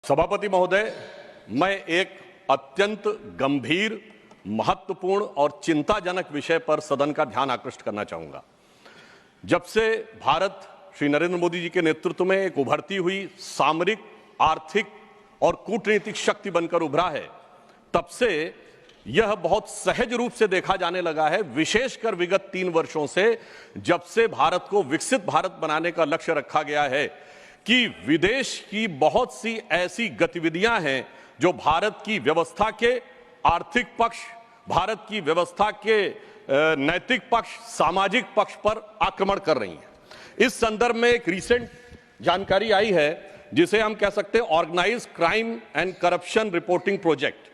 सभापति महोदय, मैं एक अत्यंत गंभीर, महत्वपूर्ण और चिंताजनक विषय पर सदन का ध्यान आकृष्ट करना चाहूंगा। जब से भारत श्री नरेंद्र मोदी जी के नेतृत्व में एक उभरती हुई सामरिक, आर्थिक और कूटनीतिक शक्ति बनकर उभरा है, तब से यह बहुत सहज रूप से देखा जाने लगा है, विशेषकर विगत 3 वर्षों से, जब से भारत को विकसित भारत बनाने का लक्ष्य रखा गया है, कि विदेश की बहुत सी ऐसी गतिविधियां हैं जो भारत की व्यवस्था के आर्थिक पक्ष, भारत की व्यवस्था के नैतिक पक्ष, सामाजिक पक्ष पर आक्रमण कर रही हैं। इस संदर्भ में एक रिसेंट जानकारी आई है जिसे हम कह सकते हैं organized crime and corruption reporting project.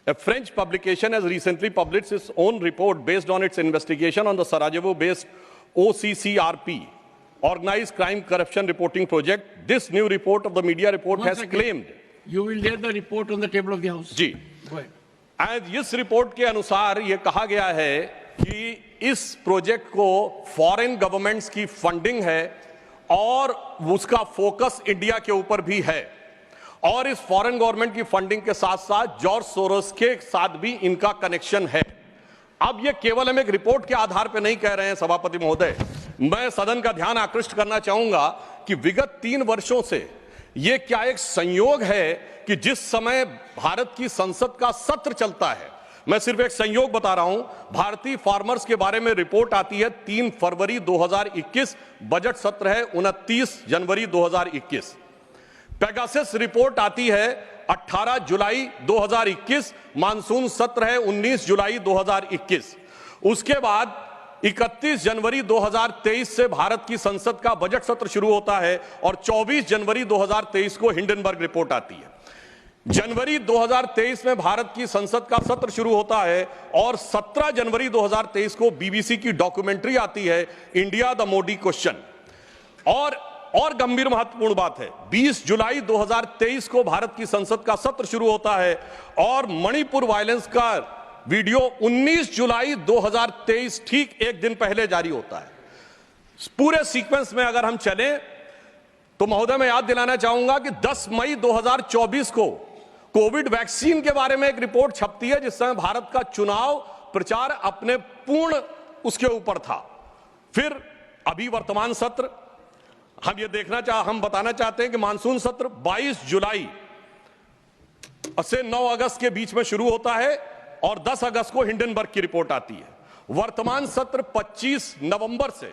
A French publication has recently published its own report based on its investigation on the Sarajevo-based OCCRP, Organized Crime Corruption Reporting Project. This new report of the media report has claimed. You will lay the report on the table of the House. जी। And इस report के अनुसार ये कहा गया है कि इस प्रोजेक्ट को फॉरेन गवर्नमेंट्स की फंडिंग है और उसका फोकस इंडिया के ऊपर भी है, और इस फॉरेन गवर्नमेंट की फंडिंग के साथ साथ जॉर्ज सोरोस के साथ भी इनका कनेक्शन है। अब ये केवल हम एक रिपोर्ट के आधार पर नहीं कह रहे हैं सभापति महोदय, मैं सदन का ध्यान आकृष्ट करना चाहूंगा कि विगत 3 वर्षों से ये क्या एक संयोग है कि जिस समय भारत की संसद का सत्र चलता है, मैं सिर्फ एक संयोग बता रहा हूं, भारतीय फार्मर्स के बारे में रिपोर्ट आती है 3 फरवरी 2021, बजट सत्र है 29 जनवरी 2021। पेगासस रिपोर्ट आती है 18 जुलाई 2021, मानसून सत्र है 19 जुलाई 2021। उसके बाद 31 जनवरी 2023 से भारत की संसद का बजट सत्र शुरू होता है और 24 जनवरी 2023 को हिंडनबर्ग रिपोर्ट आती है। जनवरी 2023 में भारत की संसद का सत्र शुरू होता है और 17 जनवरी 2023 को बीबीसी की डॉक्यूमेंट्री आती है, इंडिया द मोदी क्वेश्चन। और गंभीर महत्वपूर्ण बात है, 20 जुलाई 2023 को भारत की संसद का सत्र शुरू होता है और मणिपुर वायलेंस का वीडियो 19 जुलाई 2023, ठीक एक दिन पहले जारी होता है। पूरे सीक्वेंस में अगर हम चलें तो महोदय मैं याद दिलाना चाहूंगा कि 10 मई 2024 को कोविड वैक्सीन के बारे में एक रिपोर्ट छपती है, जिस समय भारत का चुनाव प्रचार अपने पूर्ण उसके ऊपर था। फिर अभी वर्तमान सत्र हम बताना चाहते हैं कि मानसून सत्र 22 जुलाई से 9 अगस्त के बीच में शुरू होता है और 10 अगस्त को हिंडनबर्ग की रिपोर्ट आती है। वर्तमान सत्र 25 नवंबर से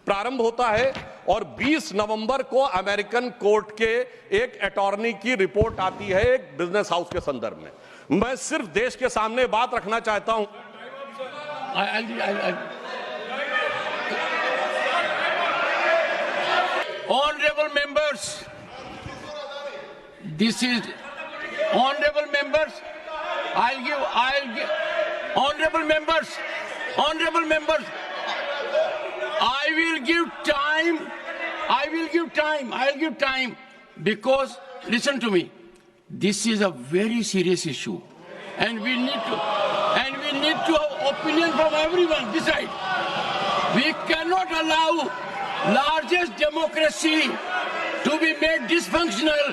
प्रारंभ होता है और 20 नवंबर को अमेरिकन कोर्ट के एक अटॉर्नी की रिपोर्ट आती है एक बिजनेस हाउस के संदर्भ में। मैं सिर्फ देश के सामने बात रखना चाहता हूं। Honorable members, this is honorable members. I'll give honorable members. I will give time because listen to me. This is a very serious issue, and we need to have opinion from everyone this side. We cannot allow largest democracy to be made dysfunctional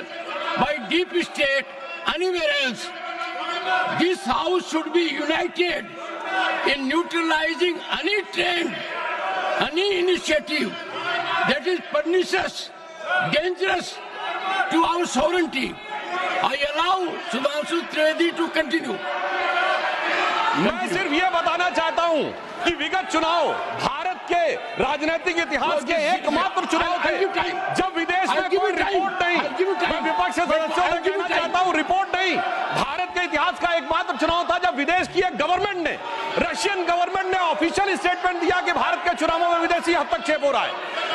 by deep state anywhere else. This house should be united in neutralizing any trend, any initiative that is pernicious, dangerous to our sovereignty. I allow Sudhanshu Trivedi to continue. मैं सिर्फ ये बताना चाहता हूं कि विगत चुनाव भारत के राजनीतिक इतिहास के एकमात्र चुनाव थे जब विदेश में कोई रिपोर्ट नहीं, मैं विपक्ष सदस्यों से कहना चाहता हूं, रिपोर्ट नहीं, भारत के इतिहास का एकमात्र चुनाव था जब विदेश की एक गवर्नमेंट ने, रशियन गवर्नमेंट ने ऑफिशियल स्टेटमेंट दिया कि भारत के चुनावों में विदेशी हस्तक्षेप हो रहा है।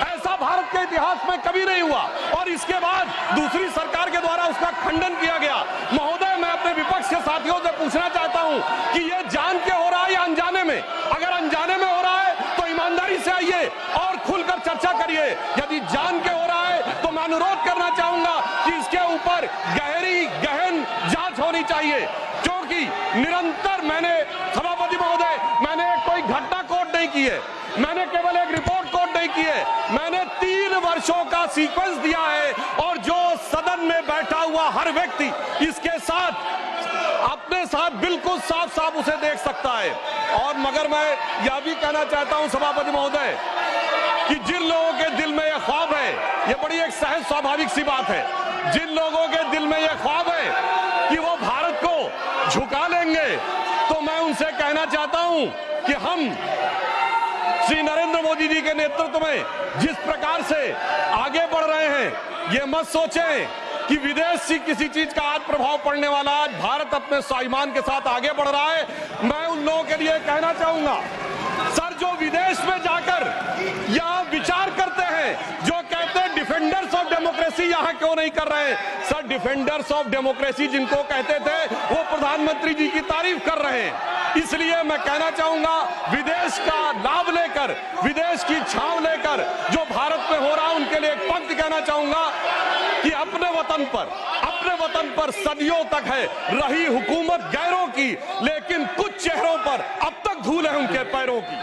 ऐसा भारत के इतिहास में कभी नहीं हुआ और इसके बाद दूसरी सरकार के द्वारा उसका खंडन किया गया। महोदय, मैं अपने विपक्ष के साथियों से पूछना चाहता हूं कि यह जान के हो रहा है या अनजाने में? अगर अनजाने में हो रहा है तो ईमानदारी से आइए और खुलकर चर्चा करिए। यदि जान के हो रहा है तो मैं अनुरोध करना चाहूंगा कि इसके ऊपर गहन जांच होनी चाहिए, क्योंकि निरंतर सभापति महोदय, मैंने कोई घटना कोट नहीं की है, मैंने केवल एक रिपोर्ट कोट नहीं की है, मैंने 3 वर्षों का सीक्वेंस दिया है और जो सदन में बैठा हुआ हर व्यक्ति इसके साथ अपने साथ बिल्कुल साफ साफ उसे देख सकता है। और मगर मैं यह भी कहना चाहता हूं सभापति महोदय कि जिन लोगों के दिल में यह ख्वाब है, यह बड़ी एक सहज स्वाभाविक सी बात है, जिन लोगों के दिल में यह ख्वाब है कि वो भारत को झुका लेंगे, तो मैं उनसे कहना चाहता हूं कि हम श्री नरेंद्र मोदी जी के नेतृत्व में जिस प्रकार से आगे बढ़ रहे हैं, ये मत सोचें कि विदेश से किसी चीज का आज प्रभाव पड़ने वाला। आज भारत अपने स्वाभिमान के साथ आगे बढ़ रहा है। मैं उन लोगों के लिए कहना चाहूंगा, सर, जो विदेश में जाकर यह विचार करते हैं, जो कहते हैं डिफेंडर्स ऑफ डेमोक्रेसी यहां क्यों नहीं कर रहे हैं? सर, डिफेंडर्स ऑफ डेमोक्रेसी जिनको कहते थे वो प्रधानमंत्री जी की तारीफ कर रहे हैं। इसलिए मैं कहना चाहूंगा, विदेश का लाभ लेकर, विदेश की छांव लेकर जो भारत में हो रहा है, उनके लिए एक पंक्ति कहना चाहूंगा कि अपने वतन पर सदियों तक है रही हुकूमत गैरों की, लेकिन कुछ चेहरों पर अब तक धूल है उनके पैरों की।